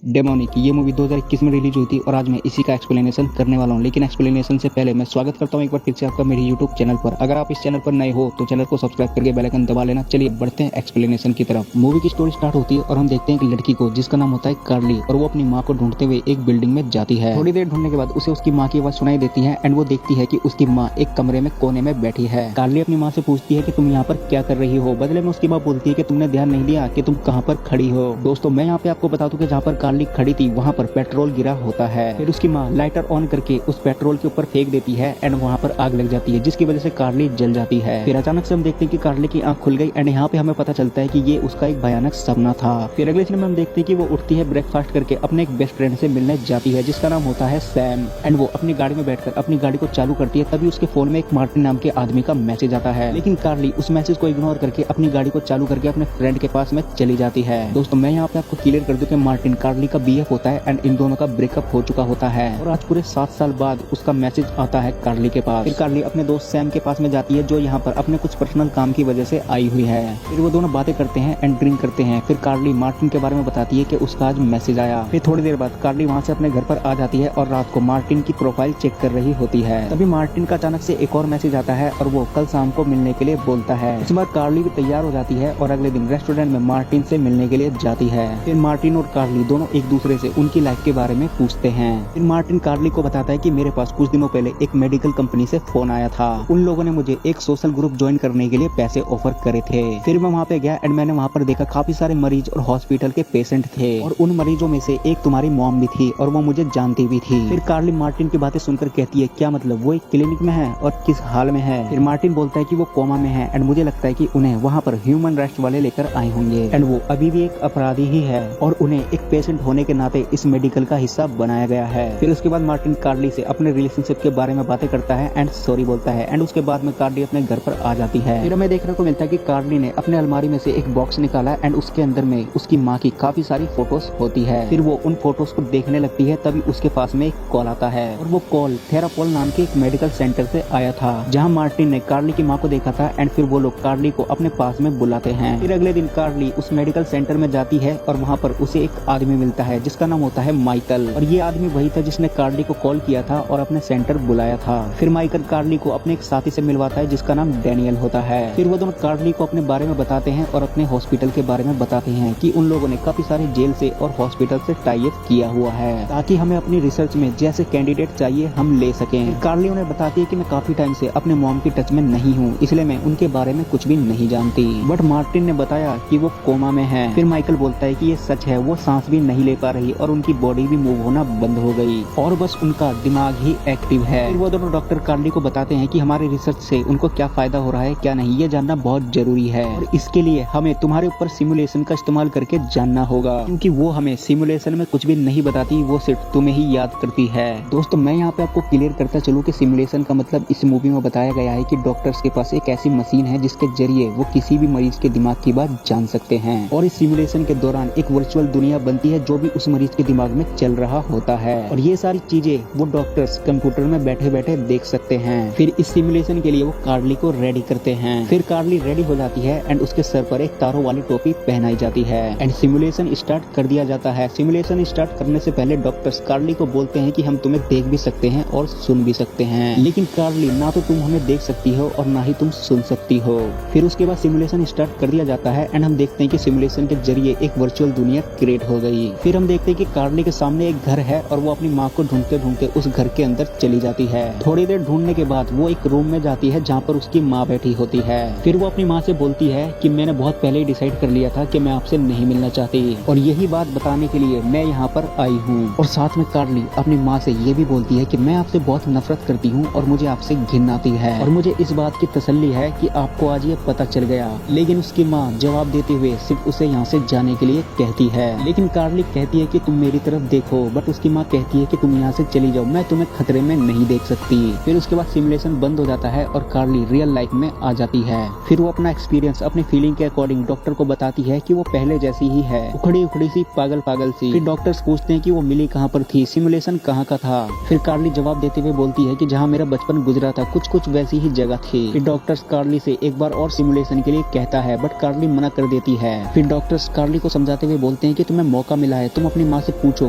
Demonic ये movie 2021 में release हुई थी और आज मैं इसी का एक्सप्लेनेशन करने वाला हूँ। लेकिन एक्सप्लेनेशन से पहले मैं स्वागत करता हूँ एक बार फिर से आपका मेरे यूट्यूब चैनल पर। अगर आप इस चैनल पर नए हो तो चैनल को सब्सक्राइब करके बेल आइकन दबा लेना। चलिए बढ़ते हैं एक्सप्लेनेशन की तरफ। मूवी की स्टोरी स्टार्ट होती है और हम देखते हैं एक लड़की को जिसका नाम होता है कार्ली, और वो अपनी माँ को ढूंढते हुए एक बिल्डिंग में जाती है। थोड़ी देर ढूंढने के बाद उसे उसकी माँ की आवाज सुनाई देती है एंड वो देखती है कि उसकी माँ एक कमरे में कोने में बैठी है। कार्ली अपनी माँ से पूछती है कि तुम यहाँ पर क्या कर रही हो। बदले में उसकी माँ बोलती है कि तुमने ध्यान नहीं दिया कि तुम कहाँ पर खड़ी हो। दोस्तों मैं यहाँ पे आपको बता दूं कि जहाँ पर कार्ली खड़ी थी वहाँ पर पेट्रोल गिरा होता है। फिर उसकी माँ लाइटर ऑन करके उस पेट्रोल के ऊपर फेंक देती है एंड वहाँ पर आग लग जाती है, जिसकी वजह से कार्ली जल जाती है। फिर अचानक से हम देखते हैं कि कार्ली की आंख खुल गई एंड यहाँ पे हमें पता चलता है कि ये उसका एक भयानक सपना था। फिर अगले सीन में हम देखते हैं कि वो उठती है, ब्रेकफास्ट करके अपने एक बेस्ट फ्रेंड से मिलने जाती है जिसका नाम होता है सैम, एंड वो अपनी गाड़ी में बैठकर अपनी गाड़ी को चालू करती है। तभी उसके फोन में एक मार्टिन नाम के आदमी का मैसेज आता है, लेकिन कार्ली उस मैसेज को इग्नोर करके अपनी गाड़ी को चालू करके अपने फ्रेंड के पास में चली जाती है। दोस्तों मैं यहाँ पे आपको क्लियर कर दूं कि मार्टिन कार्ली का बीएफ होता है एंड इन दोनों का ब्रेकअप हो चुका होता है, और आज पूरे 7 साल बाद उसका मैसेज आता है कार्ली के पास। फिर कार्ली अपने दोस्त सैम के पास में जाती है जो यहाँ पर अपने कुछ पर्सनल काम की वजह से आई हुई है। फिर वो दोनों बातें करते हैं एंड ड्रिंक करते हैं। फिर कार्ली मार्टिन के बारे में बताती है कि उसका आज मैसेज आया। फिर थोड़ी देर बाद कार्ली वहाँ से अपने घर पर आ जाती है और रात को मार्टिन की प्रोफाइल चेक कर रही होती है। तभी मार्टिन का अचानक से एक और मैसेज आता है और वो कल शाम को मिलने के लिए बोलता है। इस बार कार्ली भी तैयार हो जाती है और अगले दिन रेस्टोरेंट में मार्टिन से मिलने के लिए जाती है। फिर मार्टिन और कार्ली दोनों एक दूसरे से उनकी लाइफ के बारे में पूछते हैं। फिर मार्टिन कार्ली को बताता है कि मेरे पास कुछ दिनों पहले एक मेडिकल कंपनी से फोन आया था। उन लोगों ने मुझे एक सोशल ग्रुप ज्वाइन करने के लिए पैसे ऑफर करे थे। फिर मैं वहाँ पे गया एंड मैंने वहाँ पर देखा काफी सारे मरीज और हॉस्पिटल के पेशेंट थे, और उन मरीजों में से एक तुम्हारी मॉम भी थी और वो मुझे जानती भी थी। फिर कार्ली मार्टिन की बातें सुनकर कहती है क्या मतलब, वो एक क्लिनिक में है और किस हाल में है। फिर मार्टिन बोलता है कि वो कोमा में है एंड मुझे लगता है कि उन्हें वहाँ पर ह्यूमन राइट्स वाले लेकर आए होंगे एंड वो अभी भी एक अपराधी ही है और उन्हें एक पेशेंट होने के नाते इस मेडिकल का हिस्सा बनाया गया है। फिर उसके बाद मार्टिन कार्ली से अपने रिलेशनशिप के बारे में बातें करता है एंड सॉरी बोलता है एंड उसके बाद में कार्ली अपने घर पर आ जाती है। फिर हमें देखने को मिलता है कि कार्ली ने अपने अलमारी में से एक बॉक्स निकाला एंड उसके अंदर में उसकी माँ की काफी सारी फोटोज होती है। फिर वो उन फोटोज को देखने लगती है। तभी उसके पास में एक कॉल आता है और वो कॉल थेरापोल नाम के एक मेडिकल सेंटर से आया था जहाँ मार्टिन ने कार्ली की माँ को देखा था एंड फिर वो लोग कार्ली को अपने पास में बुलाते हैं। फिर अगले दिन कार्ली उस मेडिकल सेंटर में जाती है और वहाँ पर उसे एक आदमी मिलता है जिसका नाम होता है माइकल, और ये आदमी वही था जिसने कार्ली को कॉल किया था और अपने सेंटर बुलाया था। फिर माइकल कार्ली को अपने एक साथी से मिलवाता है जिसका नाम डैनियल होता है। फिर वो दोनों कार्ली को अपने बारे में बताते हैं और अपने हॉस्पिटल के बारे में बताते हैं कि उन लोगों ने काफी सारे जेल से और हॉस्पिटल से टाई अप किया हुआ है ताकि हमें अपनी रिसर्च में जैसे कैंडिडेट चाहिए हम ले सकें। कार्ली उन्हें बताती है कि मैं काफी टाइम से अपने मॉम की टच में नहीं हूँ, इसलिए मैं उनके बारे में कुछ भी नहीं जानती, बट मार्टिन ने बताया कि वो कोमा में है। फिर माइकल बोलता है कि ये सच है, वो सांस भी नहीं ले पा रही और उनकी बॉडी भी मूव होना बंद हो गई और बस उनका दिमाग ही एक्टिव है। फिर वो दोनों डॉक्टर कार्ली को बताते हैं कि हमारे रिसर्च से उनको क्या फायदा हो रहा है क्या नहीं, ये जानना बहुत जरूरी है और इसके लिए हमें तुम्हारे ऊपर सिमुलेशन का इस्तेमाल करके जानना होगा, क्योंकि वो हमें सिमुलेशन में कुछ भी नहीं बताती, वो सिर्फ तुम्हें ही याद करती है। दोस्तों मैं यहाँ पे आपको क्लियर करता चलूँ कि सिमुलेशन का मतलब इस मूवी में बताया गया है कि डॉक्टर्स के पास एक ऐसी मशीन है जिसके जरिए वो किसी भी मरीज के दिमाग की बात जान सकते हैं, और इस सिमुलेशन के दौरान एक वर्चुअल दुनिया बनती है जो भी उस मरीज के दिमाग में चल रहा होता है, और ये सारी चीजें वो डॉक्टर्स कंप्यूटर में बैठे बैठे देख सकते हैं। फिर इस सिमुलेशन के लिए वो कार्ली को रेडी करते हैं। फिर कार्ली रेडी हो जाती है एंड उसके सर पर एक तारों वाली टोपी पहनाई जाती है एंड सिमुलेशन स्टार्ट कर दिया जाता है। सिमुलेशन स्टार्ट करने से पहले डॉक्टर्स कार्ली को बोलते हैं कि हम तुम्हें देख भी सकते हैं और सुन भी सकते हैं, लेकिन कार्ली ना तो तुम हमें देख सकती हो और ना ही तुम सुन सकती हो। फिर उसके बाद सिमुलेशन स्टार्ट कर दिया जाता है एंड हम देखते हैं कि सिमुलेशन के जरिए एक वर्चुअल दुनिया क्रिएट हो गई। फिर हम देखते हैं कि कार्ली के सामने एक घर है और वो अपनी माँ को ढूंढते ढूंढते उस घर के अंदर चली जाती है। थोड़ी देर ढूंढने के बाद वो एक रूम में जाती है जहाँ पर उसकी माँ बैठी होती है। फिर वो अपनी माँ से बोलती है कि मैंने बहुत पहले ही डिसाइड कर लिया था कि मैं आपसे नहीं मिलना चाहती और यही बात बताने के लिए मैं यहाँ पर आई हूँ। और साथ में कार्ली अपनी माँ से ये भी बोलती है कि मैं आपसे बहुत नफरत करती हूँ और मुझे आपसे घिन आती है और मुझे इस बात की तसल्ली है कि आपको आज ये पता चल गया। लेकिन उसकी माँ जवाब देते हुए सिर्फ उसे यहाँ से जाने के लिए कहती है, लेकिन कार्ली कहती है कि तुम मेरी तरफ देखो, बट उसकी माँ कहती है कि तुम यहाँ से चली जाओ, मैं तुम्हें खतरे में नहीं देख सकती। फिर उसके बाद सिमुलेशन बंद हो जाता है और कार्ली रियल लाइफ में आ जाती है। फिर वो अपना एक्सपीरियंस अपनी फीलिंग के अकॉर्डिंग डॉक्टर को बताती है कि वो पहले जैसी ही है, उखड़ी उखड़ी सी, पागल पागल सी। फिर डॉक्टर्स पूछते हैं कि वो मिली कहाँ पर थी, सिमुलेशन कहाँ का था। फिर कार्ली जवाब देते हुए बोलती है कि जहाँ मेरा बचपन गुजरा था कुछ वैसी ही जगह थी। फिर डॉक्टर्स कार्ली से एक बार और सिमुलेशन के लिए कहता है, बट कार्ली मना कर देती है। फिर डॉक्टर्स कार्ली को समझाते हुए बोलते हैं कि तुम्हें मौका मिला एंजेला है, तुम अपनी माँ से पूछो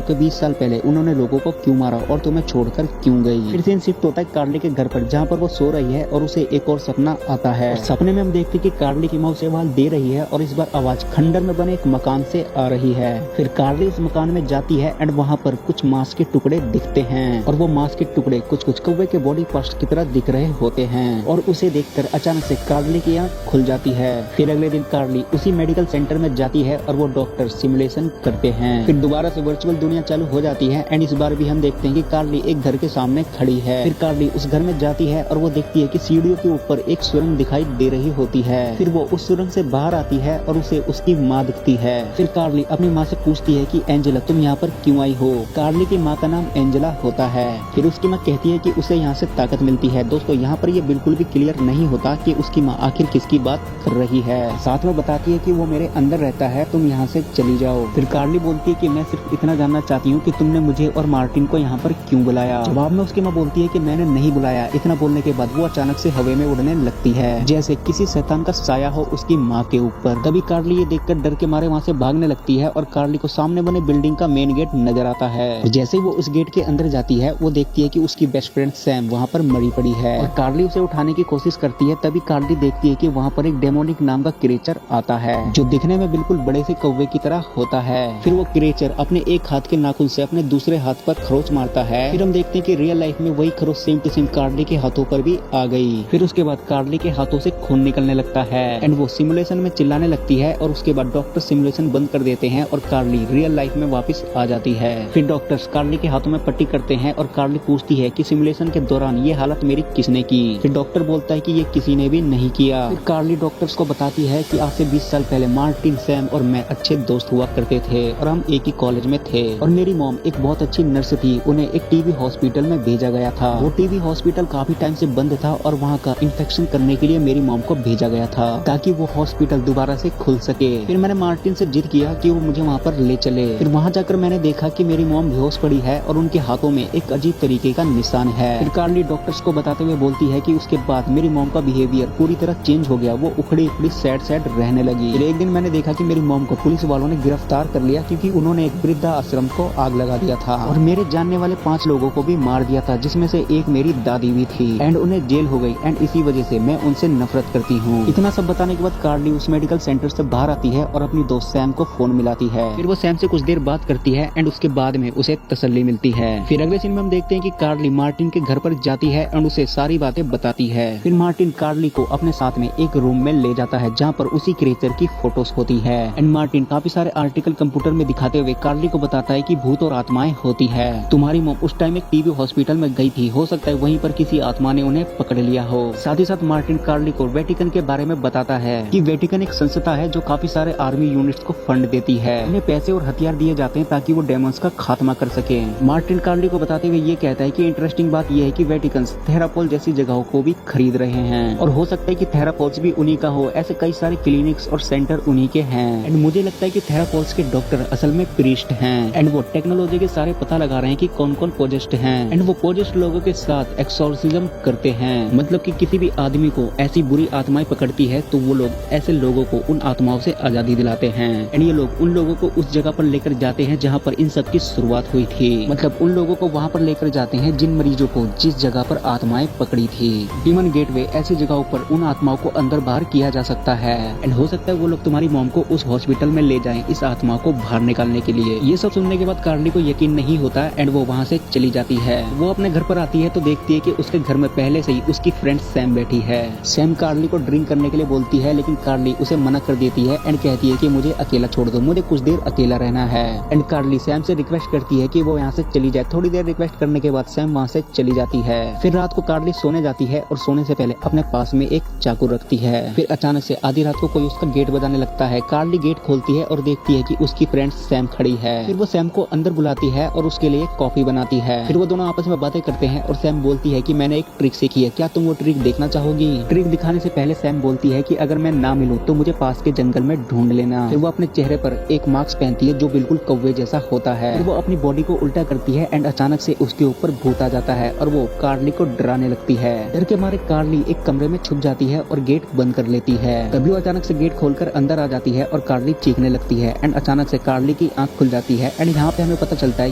कि 20 साल पहले उन्होंने लोगों को क्यों मारा और तुम्हें छोड़कर क्यों गई। फिर सीन शिफ्ट होता है कार्ली के घर पर, जहाँ पर वो सो रही है और उसे एक और सपना आता है। सपने में हम देखते कि कार्ली की माँ उसे आवाज दे रही है और इस बार आवाज खंडर में बने एक मकान से आ रही है। फिर कार्ली उस मकान में जाती है एंड वहाँ पर कुछ मांस के टुकड़े दिखते हैं और वो मांस के टुकड़े कुछ कुछ कौवे के बॉडी पार्ट्स की तरह दिख रहे होते हैं और उसे देखकर अचानक से कार्ली की आंख खुल जाती है। फिर अगले दिन कार्ली उसी मेडिकल सेंटर में जाती है और वो डॉक्टर सिमुलेशन करते हैं। फिर दोबारा से वर्चुअल दुनिया चालू हो जाती है एंड इस बार भी हम देखते हैं कि कार्ली एक घर के सामने खड़ी है। फिर कार्ली उस घर में जाती है और वो देखती है कि सीढ़ियों के ऊपर एक सुरंग दिखाई दे रही होती है। फिर वो उस सुरंग से बाहर आती है और उसे उसकी माँ दिखती है। फिर कार्ली अपनी माँ से पूछती है कि एंजेला तुम यहाँ पर क्यों आई हो। कार्ली की माँ का नाम एंजेला होता है। फिर उसकी माँ कहती है कि उसे यहाँ से ताकत मिलती है। दोस्तों यहाँ पर ये बिल्कुल भी क्लियर नहीं होता कि उसकी माँ आखिर किसकी बात कर रही है। साथ में बताती है कि वो मेरे अंदर रहता है, तुम यहाँ से चली जाओ। फिर कार्ली बोलती है कि मैं सिर्फ इतना जानना चाहती हूँ कि तुमने मुझे और मार्टिन को यहाँ पर क्यों बुलाया। जवाब में उसकी माँ बोलती है कि मैंने नहीं बुलाया। इतना बोलने के बाद वो अचानक से हवा में उड़ने लगती है जैसे किसी शैतान का साया हो उसकी माँ के ऊपर। तभी कार्ली ये देखकर डर के मारे वहाँ से भागने लगती है और कार्ली को सामने बने बिल्डिंग का मेन गेट नजर आता है। जैसे ही वो उस गेट के अंदर जाती है वो देखती है कि उसकी बेस्ट फ्रेंड सैम वहाँ पर मरी पड़ी है और कार्ली उसे उठाने की कोशिश करती है। तभी कार्ली देखती है कि वहाँ पर एक डेमोनिक नाम का क्रिएचर आता है जो दिखने में बिल्कुल बड़े से कौवे की तरह होता है। फिर वो क्रिएचर अपने एक हाथ के नाखून से अपने दूसरे हाथ पर खरोच मारता है। फिर हम देखते हैं कि रियल लाइफ में वही खरोच सेम टू सेम कार्ली के हाथों पर भी आ गई। फिर उसके बाद कार्ली के हाथों से खून निकलने लगता है एंड वो सिमुलेशन में चिल्लाने लगती है और उसके बाद डॉक्टर सिमुलेशन बंद कर देते हैं और कार्ली रियल लाइफ में वापस आ जाती है। फिर डॉक्टर्स कार्ली के हाथों में पट्टी करते हैं और कार्ली पूछती है कि सिमुलेशन के दौरान ये हालत मेरी किसने की। फिर डॉक्टर बोलता है कि ये किसी ने भी नहीं किया। फिर कार्ली डॉक्टर्स को बताती है कि आज से 20 साल पहले मार्टिन, सैम और मैं अच्छे दोस्त हुआ करते थे और हम एक ही कॉलेज में थे और मेरी मॉम एक बहुत अच्छी नर्स थी। उन्हें एक टीबी हॉस्पिटल में भेजा गया था। वो टीबी हॉस्पिटल काफी टाइम से बंद था और वहाँ का इंफेक्शन करने के लिए मेरी मॉम को भेजा गया था ताकि वो हॉस्पिटल दोबारा से खुल सके। फिर मैंने मार्टिन से जिद किया कि वो मुझे वहाँ पर ले चले। फिर वहाँ जाकर मैंने देखा कि मेरी मॉम बेहोश पड़ी है और उनके हाथों में एक अजीब तरीके का निशान है। फिर कार्ली डॉक्टर्स को बताते हुए बोलती है कि उसके बाद मेरी मॉम का बिहेवियर पूरी तरह चेंज हो गया। वो उखड़ी उखड़ी सैड सैड रहने लगी। फिर एक दिन मैंने देखा कि मेरी मॉम को पुलिस वालों ने गिरफ्तार कर लिया क्योंकि उन्होंने एक वृद्धा आश्रम को आग लगा दिया था और मेरे जानने वाले 5 लोगों को भी मार दिया था जिसमें से एक मेरी दादी भी थी एंड उन्हें जेल हो गई एंड इसी वजह से मैं उनसे नफरत करती हूँ। इतना सब बताने के बाद कार्ली उस मेडिकल सेंटर से बाहर आती है और अपनी दोस्त सैम को फोन मिलाती है। फिर वो सैम से कुछ देर बात करती है एंड उसके बाद में उसे तसल्ली मिलती है। फिर अगले सीन में हम देखते हैं कि कार्ली मार्टिन के घर पर जाती है एंड उसे सारी बातें बताती है। फिर मार्टिन कार्ली को अपने साथ में एक रूम में ले जाता है जहाँ पर उसी क्रिएचर की फोटोज होती है एंड मार्टिन काफी सारे आर्टिकल कंप्यूटर में दिखाते हुए कार्ली को बताता है कि भूत और आत्माएं होती है। तुम्हारी मॉम उस टाइम एक टीबी हॉस्पिटल में गई थी, हो सकता है वहीं पर किसी आत्मा ने उन्हें पकड़ लिया हो। साथ ही साथ मार्टिन कार्ली को वेटिकन के बारे में बताता है कि वेटिकन एक संस्था है जो काफी सारे आर्मी यूनिट्स को फंड देती है। उन्हें पैसे और हथियार दिए जाते हैं ताकि वो डेमोन्स का खात्मा कर सके। मार्टिन कार्ली को बताते हुए ये कहता है कि इंटरेस्टिंग बात यह है कि वेटिकन थेरापोल जैसी जगहों को भी खरीद रहे हैं और हो सकता है कि थेरापोल्स भी उन्हीं का हो। ऐसे कई सारे क्लिनिक्स और सेंटर उन्हीं के हैं एंड मुझे लगता है कि थेरापोल्स के डॉक्टर असल में प्रीस्ट हैं एंड वो टेक्नोलॉजी के सारे पता लगा रहे हैं कि कौन कौन पोजेस्ट हैं एंड वो पोजेस्ट लोगों के साथ एक्सोर्सिज्म करते हैं। मतलब कि किसी भी आदमी को ऐसी बुरी आत्माएं पकड़ती है तो वो लोग ऐसे लोगों को उन आत्माओं से आजादी दिलाते हैं एंड ये लोग उन लोगों को उस जगह पर लेकर जाते हैं जहाँ पर इन सब की शुरुआत हुई थी। मतलब उन लोगों को वहाँ पर लेकर जाते हैं जिन मरीजों को जिस जगह पर आत्माएं पकड़ी थी। डीमन गेटवे ऐसी जगहों पर उन आत्माओं को अंदर बाहर किया जा सकता है एंड हो सकता है वो लोग तुम्हारी मॉम को उस हॉस्पिटल में ले जाएं इस आत्मा को बाहर निकालने के लिए। ये सब सुनने के बाद कार्ली को यकीन नहीं होता एंड वो वहाँ से चली जाती है। वो अपने घर पर आती है तो देखती है कि उसके घर में पहले से ही उसकी फ्रेंड सैम बैठी है। सैम कार्ली को ड्रिंक करने के लिए बोलती है लेकिन कार्ली उसे मना कर देती है एंड कहती है कि मुझे अकेला छोड़ दो, मुझे कुछ देर अकेला रहना है एंड कार्ली सैम से रिक्वेस्ट करती है कि वो यहाँ से चली जाए। थोड़ी देर रिक्वेस्ट करने के बाद सैम वहाँ से चली जाती है। फिर रात को कार्ली सोने जाती है और सोने से पहले अपने पास में एक चाकू रखती है। फिर अचानक से आधी रात को कोई उसका गेट बजाने लगता है। कार्ली गेट खोलती है और देखती है कि उसकी फ्रेंड सैम खड़ी है। फिर वो सैम को अंदर बुलाती है और उसके लिए कॉफी बनाती है। फिर वो दोनों आपस में बातें करते हैं और सैम बोलती है कि मैंने एक ट्रिक सीखी है, क्या तुम वो ट्रिक देखना चाहोगी। ट्रिक दिखाने से पहले सैम बोलती है कि अगर मैं ना मिलूं तो मुझे पास के जंगल में ढूंढ लेना। फिर वो अपने चेहरे पर एक मास्क पहनती है जो बिल्कुल कौवे जैसा होता है। फिर वो अपनी बॉडी को उल्टा करती है एंड अचानक से उसके ऊपर भूत आ जाता है और वो कार्ली को डराने लगती है। डर के मारे कार्ली एक कमरे में छुप जाती है और गेट बंद कर लेती है। तभी वो अचानक से गेट खोलकर अंदर आ जाती है और कार्ली चीखने लगती है एंड अचानक से कार्ली की आंख खुल जाती है एंड यहाँ पे हमें पता चलता है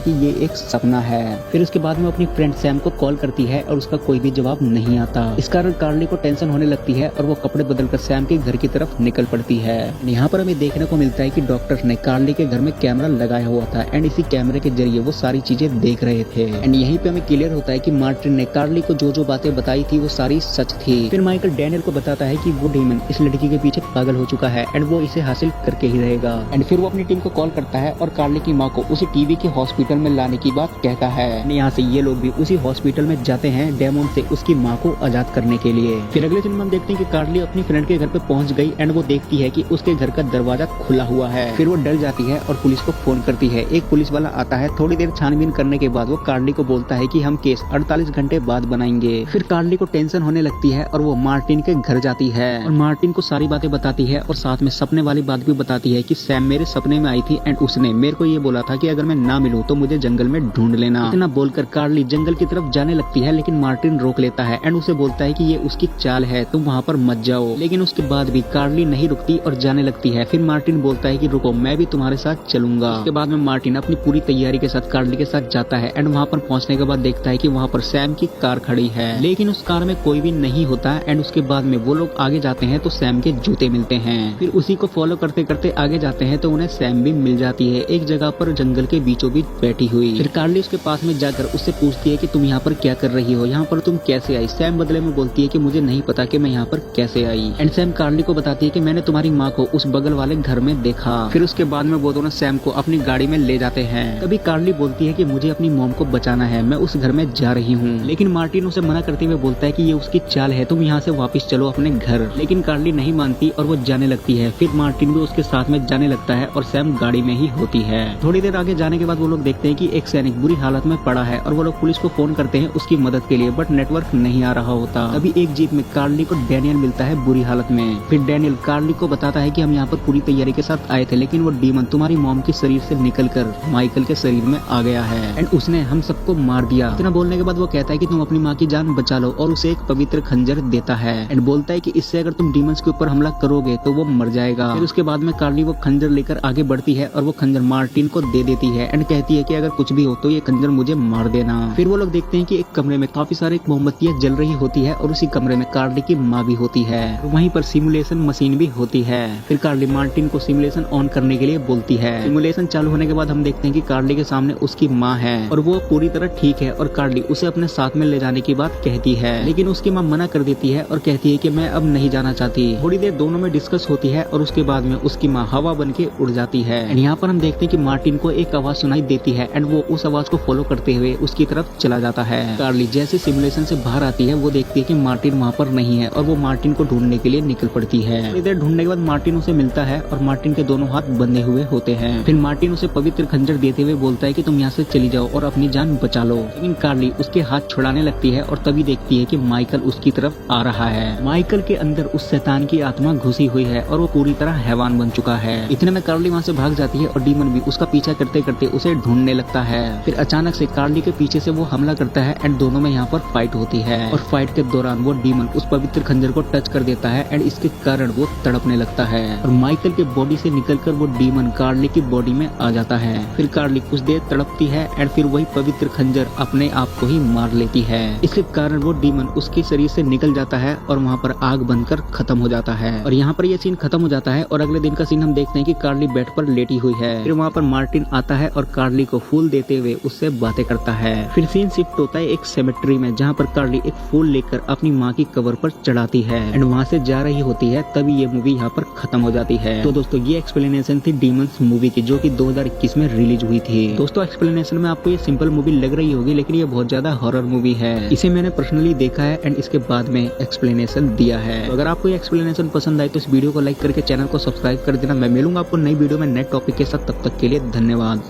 कि ये एक सपना है। फिर उसके बाद में अपनी फ्रेंड सैम को कॉल करती है और उसका कोई भी जवाब नहीं आता। इस कारण कार्ली को टेंशन होने लगती है और वो कपड़े बदलकर सैम के घर की तरफ निकल पड़ती है। यहाँ पर हमें देखने को मिलता है कि डॉक्टर ने कार्ली के घर में कैमरा लगाया हुआ था एंड इसी कैमरे के जरिए वो सारी चीजें देख रहे थे एंड यहीं पे हमें क्लियर होता है कि मार्टिन ने कार्ली को जो जो बातें बताई थी वो सारी सच थी। फिर माइकल डैनियल को बताता है कि वो डीमन इस लड़की के पीछे पागल हो चुका है एंड वो इसे हासिल करके ही रहेगा। एंड फिर वो अपनी टीम को कॉल करता है और कार्ली की माँ को उसी टीवी के हॉस्पिटल में लाने की बात कहता है। यहाँ से ये लोग भी उसी हॉस्पिटल में जाते हैं डेमोन से उसकी माँ को आजाद करने के लिए। फिर अगले दिन हम देखते हैं कि कार्ली अपनी फ्रेंड के घर पे पहुंच गई एंड वो देखती है कि उसके घर का दरवाजा खुला हुआ है। फिर वो डर जाती है और पुलिस को फोन करती है। एक पुलिस वाला आता है। थोड़ी देर छानबीन करने के बाद वो कार्ली को बोलता है कि हम केस 48 घंटे बाद बनाएंगे। फिर कार्ली को टेंशन होने लगती है और वो मार्टिन के घर जाती है और मार्टिन को सारी बातें बताती है और साथ में सपने वाली बात भी बताती है कि सैम मेरे सपने में आई थी एंड उसने मेरे को ये बोला था कि अगर मैं ना मिलूं तो मुझे जंगल में ढूंढ लेना। इतना बोलकर कार्ली जंगल की तरफ जाने लगती है लेकिन मार्टिन रोक लेता है एंड उसे बोलता है कि ये उसकी चाल है, तुम वहाँ पर मत जाओ। लेकिन उसके बाद भी कार्ली नहीं रुकती और जाने लगती है। फिर मार्टिन बोलता है कि रुको, मैं भी तुम्हारे साथ चलूंगा। उसके बाद में मार्टिन अपनी पूरी तैयारी के साथ कार्ली के साथ जाता है एंड वहाँ पर पहुँचने के बाद देखता है कि वहाँ पर सैम की कार खड़ी है लेकिन उस कार में कोई भी नहीं होता एंड उसके बाद में वो लोग आगे जाते हैं तो सैम के जूते मिलते हैं। फिर उसी को फॉलो करते करते आगे जाते हैं तो उन्हें सैम भी मिल जाती है एक जगह पर जंगल के बीचों बीच बैठी हुई। फिर कार्ली उसके पास में जाकर उससे पूछती है कि तुम यहाँ पर क्या कर रही हो, यहाँ पर तुम कैसे आई। सैम बदले में बोलती है कि मुझे नहीं पता कि मैं यहाँ पर कैसे आई एंड सैम कार्ली को बताती है कि मैंने तुम्हारी माँ को उस बगल वाले घर में देखा। फिर उसके बाद में वो दोनों सैम को अपनी गाड़ी में ले जाते हैं। तभी कार्ली बोलती है कि मुझे अपनी मॉम को बचाना है, मैं उस घर में जा रही हूँ। लेकिन मार्टिन उसे मना करते हुए बोलता है कि ये उसकी चाल है, तुम यहाँ से वापस चलो अपने घर। लेकिन कार्ली नहीं मानती और वो जाने लगती है। फिर मार्टिन भी उसके साथ में जाने लगता है और सैम गाड़ी में ही होती है। थोड़ी देर आगे जाने के बाद वो लोग देखते हैं कि एक सैनिक बुरी हालत में पड़ा है और वो लोग पुलिस को फोन करते हैं उसकी मदद के लिए, बट नेटवर्क नहीं आ रहा होता। तभी एक जीप में कार्ली को डैनियल मिलता है बुरी हालत में। फिर डैनियल कार्ली को बताता है कि हम यहाँ पर पूरी तैयारी के साथ आए थे लेकिन वो डीमन तुम्हारी मॉम के शरीर से निकलकर माइकल के शरीर में आ गया है एंड उसने हम सबको मार दिया। इतना बोलने के बाद वो कहता है कि तुम अपनी माँ की जान बचा लो और उसे एक पवित्र खंजर देता है एंड बोलता है कि इससे अगर तुम डीमंस के ऊपर हमला करोगे तो वो मर जाएगा। फिर उसके बाद में कार्ली वो खंजर लेकर आगे बढ़ती है और वो खंजर मार्टिन को दे देती है एंड कहती है कि अगर कुछ भी हो तो ये खंजर मुझे मार देना। फिर वो लोग देखते हैं कि एक कमरे में काफी सारे मोमबत्तियां जल रही होती है और उसी कमरे में कार्ली की माँ भी होती है। वहीं पर सिमुलेशन मशीन भी होती है। फिर कार्ली मार्टिन को सिमुलेशन ऑन करने के लिए बोलती है। सिमुलेशन चालू होने के बाद हम देखते हैं कि कार्ली के सामने उसकी माँ है और वो पूरी तरह ठीक है और कार्ली उसे अपने साथ में ले जाने की बात कहती है लेकिन उसकी माँ मना कर देती है और कहती है कि मैं अब नहीं जाना चाहती। थोड़ी देर दोनों में डिस्कस होती है और उसके बाद में उसकी माँ हवा बन के उड़ जाती है एंड यहाँ पर हम देखते हैं कि मार्टिन को एक आवाज सुनाई देती है एंड वो उस आवाज को फॉलो करते हुए उसकी तरफ चला जाता है। कार्ली जैसे सिमुलेशन से बाहर आती है वो देखती है कि मार्टिन वहाँ पर नहीं है और वो मार्टिन को ढूंढने के लिए निकल पड़ती है। थोड़ी देर ढूंढने के बाद मार्टिन उसे मिलता है और मार्टिन के दोनों हाथ बंधे हुए होते हैं। फिर मार्टिन उसे पवित्र खंजर देते हुए बोलता है कि तुम यहाँ से चली जाओ और अपनी जान बचा लो। लेकिन कार्ली उसके हाथ छुड़ाने लगती है और तभी देखती है कि माइकल उसकी तरफ आ रहा है। माइकल के अंदर उस शैतान की आत्मा घुसी हुई है और वो पूरी तरह हैवान बन चुका है। इतने में कार्ली वहाँ से भाग जाती है और डीमन भी उसका पीछा करते करते उसे ढूंढने लगता है। फिर अचानक से कार्ली के पीछे से वो हमला करता है एंड दोनों में यहाँ पर फाइट होती है और फाइट के दौरान वो डीमन उस पवित्र खंजर को टच कर देता है एंड इसके कारण वो तड़पने लगता है और माइकल के बॉडी से निकलकर वो डीमन कार्ली की बॉडी में आ जाता है। फिर कार्ली कुछ देर तड़पती है एंड फिर वही पवित्र खंजर अपने आप को ही मार लेती है। इसके कारण वो डीमन उसके शरीर से निकल जाता है और वहाँ पर आग बनकर खत्म हो जाता है और यहाँ पर ये सीन खत्म हो जाता है और अगले दिन का सीन हम देखते हैं कि कार्ली बेड पर लेटी हुई है। फिर वहाँ पर मार्टिन आता है और कार्ली को फूल देते हुए उससे बातें करता है। फिर सीन शिफ्ट होता है एक सेमेट्री में जहाँ पर कार्ली एक फूल लेकर अपनी माँ की कबर पर चढ़ाती है एंड वहाँ से जा रही होती है। तभी ये मूवी यहाँ पर खत्म हो जाती है। तो दोस्तों ये एक्सप्लेनेशन थी डीमंस मूवी की जो कि 2021 में रिलीज हुई थी। दोस्तों एक्सप्लेनेशन में आपको ये सिंपल मूवी लग रही होगी लेकिन ये बहुत ज्यादा हॉरर मूवी है। इसे मैंने पर्सनली देखा है एंड इसके बाद में एक्सप्लेनेशन दिया है। तो अगर आपको ये एक्सप्लेनेशन पसंद आए तो इस वीडियो को लाइक करके चैनल को सब्सक्राइब कर देना। मैं मिलूंगा आपको नई वीडियो में नए टॉपिक के साथ, तब तक के लिए धन्यवाद।